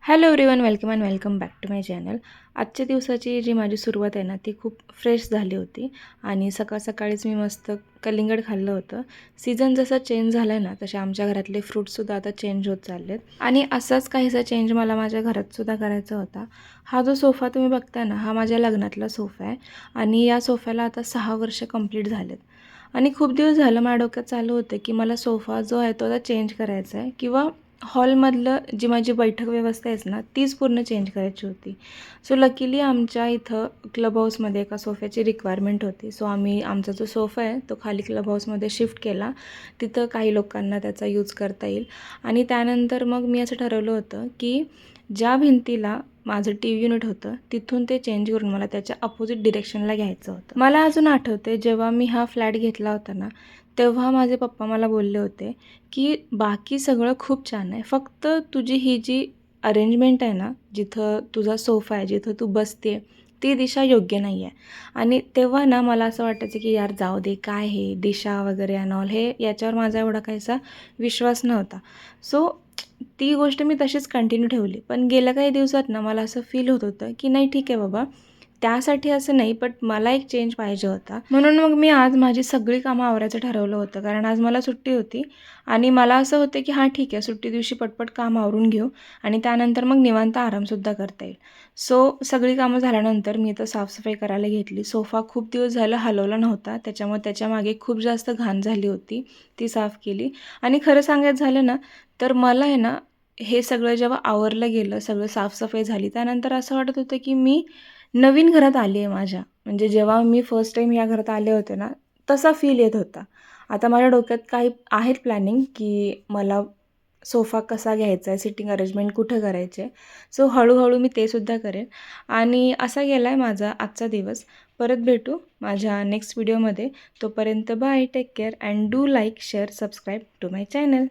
Hello everyone, welcome and welcome back to my channel. आजच्या दिवसाची जी माझी सुरुवात आहे ना, ती खूप फ्रेश झाली होती आणि सकाळीच मी मस्त कलिंगड खाल्लं होतं. सीझन जसा चेंज झाला आहे ना, तसे आमच्या घरातले फ्रूट्ससुद्धा आता चेंज होत चाललेत आणि असाच काहीसा चेंज मला माझ्या घरातसुद्धा करायचा होता. हा जो सोफा तुम्ही बघताय ना, हा माझ्या लग्नातला सोफा आहे आणि या सोफ्याला आता 6 वर्ष कंप्लीट झालेत. आणि खूप दिवस झालं माझ्या डोक्यात चालू होतं की मला सोफा जो आहे तो आता चेंज करायचा आहे किंवा हॉलमधलं जी माझी बैठक व्यवस्था आहे ना, तीच पूर्ण चेंज करायची होती. सो लकीली आमच्या इथं क्लब हाऊसमध्ये एका सोफ्याची रिक्वायरमेंट होती. सो आम्ही आमचा जो सोफा आहे तो खाली क्लब हाऊसमध्ये शिफ्ट केला. तिथं काही लोकांना त्याचा यूज करता येईल आणि त्यानंतर मग मी असं ठरवलं होतं की ज्या भिंतीला माझं टी व्ही युनिट होतं तिथून ते चेंज करून मला त्याच्या अपोजिट डिरेक्शनला घ्यायचं होतं. मला अजून आठवते जेव्हा मी हा फ्लॅट घेतला होता ना, तेव्हा माझे पप्पा मला बोलले होते की बाकी सगळं खूप छान आहे, फक्त तुझी ही जी अरेंजमेंट आहे ना, जिथं तुझा सोफा आहे, जिथं तू बसते ती दिशा योग्य नाही आहे. आणि तेव्हा ना मला असं वाटायचं की यार जाऊ दे, काय हे दिशा वगैरे अँड ऑल, हे याच्यावर माझा एवढा काहीसा विश्वास नव्हता. सो ती गोष्ट मी तशीच कंटिन्यू ठेवली. पण गेल्या काही दिवसात ना मला असं फील होत होतं की नाही ठीक आहे बाबा, त्यासाठी असं नाही, बट मला एक चेंज पाहिजे होता. म्हणून मग मी आज माझी सगळी कामं आवरायचं ठरवलं होतं, कारण आज मला सुट्टी होती आणि मला असं होतं की हां ठीक आहे, सुट्टी दिवशी पटपट काम आवरून घेऊ आणि त्यानंतर मग निवांत आरामसुद्धा करता येईल. सो सगळी कामं झाल्यानंतर मी इथं साफसफाई करायला घेतली. सोफा खूप दिवस झालं हलवला नव्हता, त्याच्यामुळे त्याच्यामागे खूप जास्त घाण झाली होती, ती साफ केली. आणि खरं सांगायचं झालं ना, तर मला आहे ना, हे सगळं जेव्हा आवरलं गेलं, सगळं साफसफाई झाली, त्यानंतर असं वाटत होतं की मी नवीन घरात आली आहे माझ्या. म्हणजे जेव्हा मी फर्स्ट टाईम या घरात आले होते ना, तसा फील येत होता. आता माझ्या डोक्यात काही आहेत प्लॅनिंग की मला सोफा कसा घ्यायचा आहे, सिटिंग अरेंजमेंट कुठं करायचे आहे. सो हळूहळू मी ते सुद्धा करेन आणि असा गेला आहे माझा आजचा दिवस. परत भेटू माझ्या नेक्स्ट व्हिडिओमध्ये. तोपर्यंत bye, take care and do like, share, subscribe to my channel.